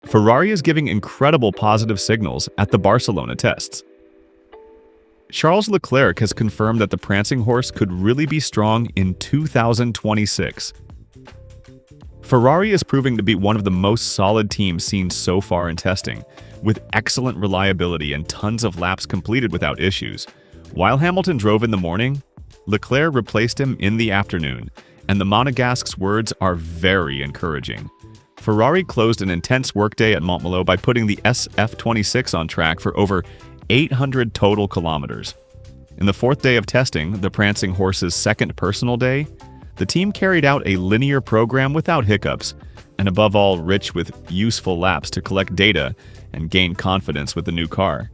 Ferrari is giving incredible positive signals at the Barcelona tests. Charles Leclerc has confirmed that the prancing horse could really be strong in 2026. Ferrari is proving to be one of the most solid teams seen so far in testing, with excellent reliability and tons of laps completed without issues. While Hamilton drove in the morning, Leclerc replaced him in the afternoon, and the Monegasque's words are very encouraging. Ferrari closed an intense workday at Montmeló by putting the SF26 on track for over 800 total kilometers. In the fourth day of testing, the prancing horse's second personal day, the team carried out a linear program without hiccups, and above all rich with useful laps to collect data and gain confidence with the new car.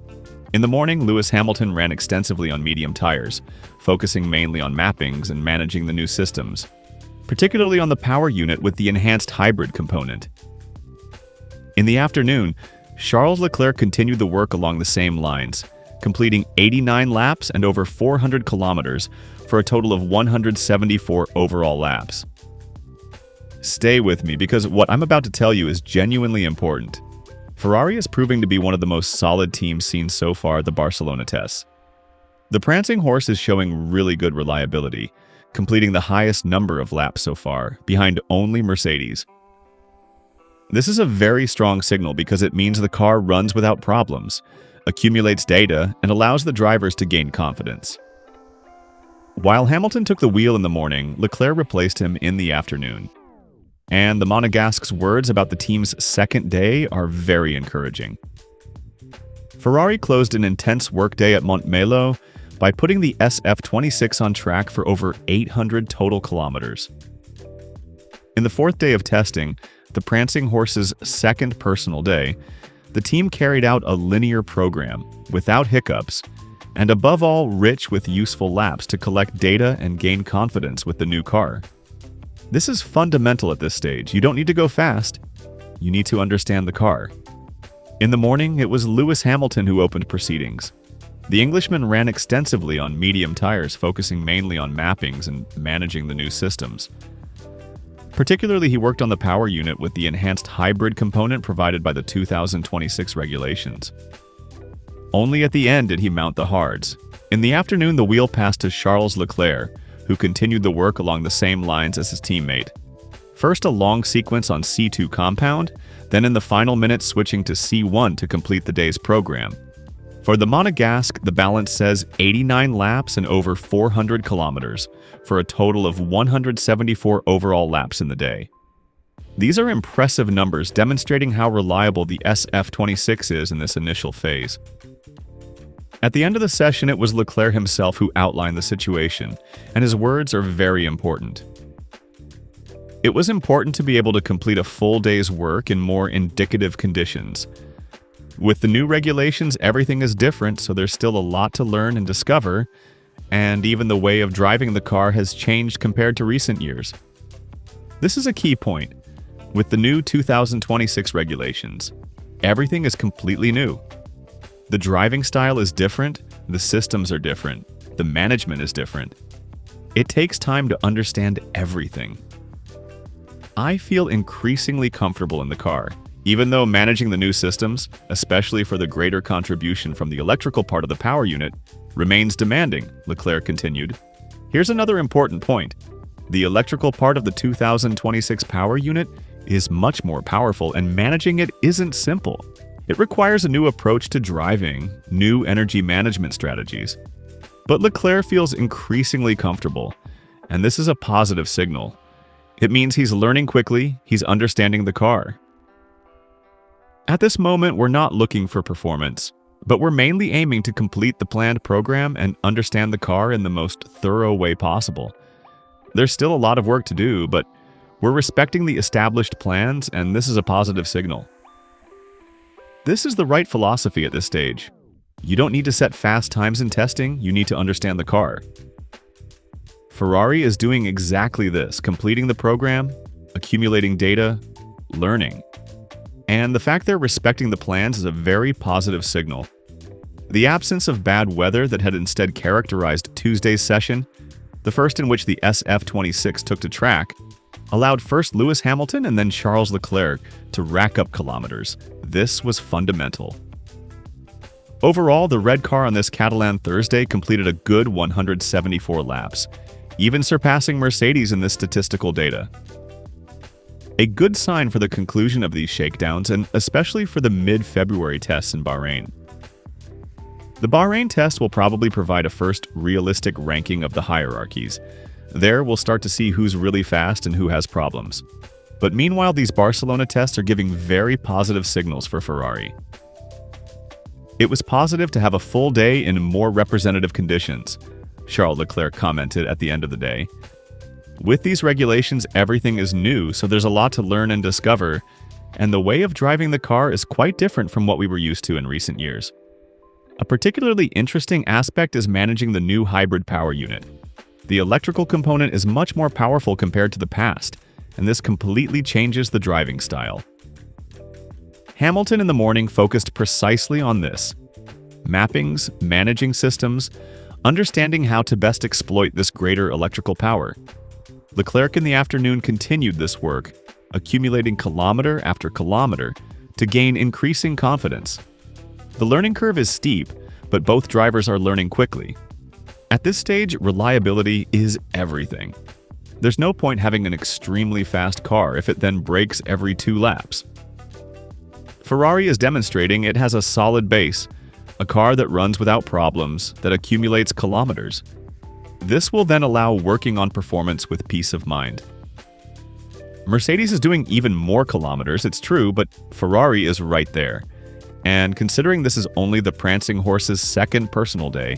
In the morning, Lewis Hamilton ran extensively on medium tires, focusing mainly on mappings and managing the new systems, particularly on the power unit with the enhanced hybrid component. In the afternoon, Charles Leclerc continued the work along the same lines, completing 89 laps and over 400 kilometers for a total of 174 overall laps. Stay with me because what I'm about to tell you is genuinely important. Ferrari is proving to be one of the most solid teams seen so far at the Barcelona tests. The prancing horse is showing really good reliability, completing the highest number of laps so far, behind only Mercedes. This is a very strong signal because it means the car runs without problems, accumulates data, and allows the drivers to gain confidence. While Hamilton took the wheel in the morning, Leclerc replaced him in the afternoon. And the Monegasque's words about the team's second day are very encouraging. Ferrari closed an intense workday at Montmeló by putting the SF26 on track for over 800 total kilometers. In the fourth day of testing, the prancing horse's second personal day, the team carried out a linear program without hiccups, and above all rich with useful laps to collect data and gain confidence with the new car. This is fundamental at this stage. You don't need to go fast. You need to understand the car. In the morning, it was Lewis Hamilton who opened proceedings. The Englishman ran extensively on medium tires, focusing mainly on mappings and managing the new systems. Particularly, he worked on the power unit with the enhanced hybrid component provided by the 2026 regulations. Only at the end did he mount the hards. In the afternoon, the wheel passed to Charles Leclerc, who continued the work along the same lines as his teammate. First a long sequence on C2 compound, then in the final minutes switching to C1 to complete the day's program. For the Monegasque, the balance says 89 laps and over 400 kilometers, for a total of 174 overall laps in the day. These are impressive numbers demonstrating how reliable the SF26 is in this initial phase. At the end of the session, it was Leclerc himself who outlined the situation, and his words are very important. It was important to be able to complete a full day's work in more indicative conditions. With the new regulations, everything is different, so there's still a lot to learn and discover, and even the way of driving the car has changed compared to recent years. This is a key point. With the new 2026 regulations, everything is completely new. The driving style is different, the systems are different, the management is different. It takes time to understand everything. I feel increasingly comfortable in the car, even though managing the new systems, especially for the greater contribution from the electrical part of the power unit, remains demanding, Leclerc continued. Here's another important point. The electrical part of the 2026 power unit is much more powerful, and managing it isn't simple. It requires a new approach to driving, new energy management strategies. But Leclerc feels increasingly comfortable, and this is a positive signal. It means he's learning quickly, he's understanding the car. At this moment, we're not looking for performance, but we're mainly aiming to complete the planned program and understand the car in the most thorough way possible. There's still a lot of work to do, but we're respecting the established plans, and this is a positive signal. This is the right philosophy at this stage. You don't need to set fast times in testing, you need to understand the car. Ferrari is doing exactly this, completing the program, accumulating data, learning. And the fact they're respecting the plans is a very positive signal. The absence of bad weather that had instead characterized Tuesday's session, the first in which the SF26 took to track, allowed first Lewis Hamilton and then Charles Leclerc to rack up kilometers. This was fundamental. Overall, the red car on this Catalan Thursday completed a good 174 laps, even surpassing Mercedes in this statistical data. A good sign for the conclusion of these shakedowns, and especially for the mid-February tests in Bahrain. The Bahrain test will probably provide a first realistic ranking of the hierarchies. There, we'll start to see who's really fast and who has problems. But meanwhile, these Barcelona tests are giving very positive signals for Ferrari. It was positive to have a full day in more representative conditions, Charles Leclerc commented at the end of the day. With these regulations, everything is new, so there's a lot to learn and discover, and the way of driving the car is quite different from what we were used to in recent years. A particularly interesting aspect is managing the new hybrid power unit. The electrical component is much more powerful compared to the past, and this completely changes the driving style. Hamilton in the morning focused precisely on this: mappings, managing systems, understanding how to best exploit this greater electrical power. Leclerc in the afternoon continued this work, accumulating kilometer after kilometer to gain increasing confidence. The learning curve is steep, but both drivers are learning quickly. At this stage, reliability is everything. There's no point having an extremely fast car if it then breaks every 2 laps. Ferrari is demonstrating it has a solid base, a car that runs without problems, that accumulates kilometers. This will then allow working on performance with peace of mind. Mercedes is doing even more kilometers, it's true, but Ferrari is right there. And considering this is only the prancing horse's second personal day,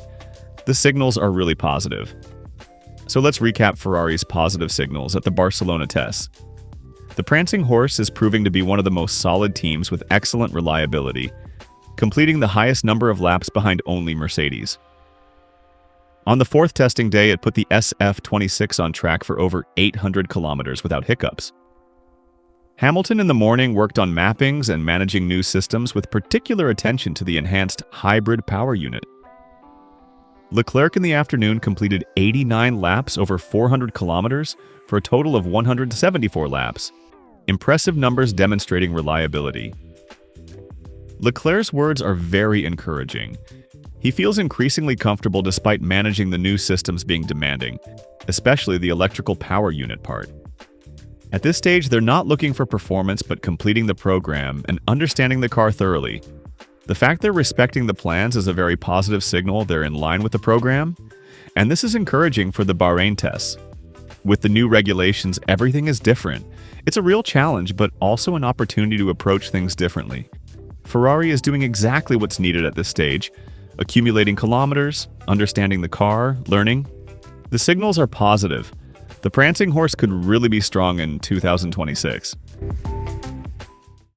the signals are really positive. So let's recap Ferrari's positive signals at the Barcelona tests. The prancing horse is proving to be one of the most solid teams with excellent reliability, completing the highest number of laps behind only Mercedes. On the 4th testing day, it put the SF26 on track for over 800 kilometers without hiccups. Hamilton in the morning worked on mappings and managing new systems with particular attention to the enhanced hybrid power unit. Leclerc in the afternoon completed 89 laps over 400 kilometers for a total of 174 laps. Impressive numbers demonstrating reliability. Leclerc's words are very encouraging. He feels increasingly comfortable despite managing the new systems being demanding, especially the electrical power unit part. At this stage, they're not looking for performance but completing the program and understanding the car thoroughly. The fact they're respecting the plans is a very positive signal they're in line with the program, and this is encouraging for the Bahrain tests. With the new regulations, everything is different. It's a real challenge, but also an opportunity to approach things differently. Ferrari is doing exactly what's needed at this stage, accumulating kilometers, understanding the car, learning. The signals are positive. The prancing horse could really be strong in 2026.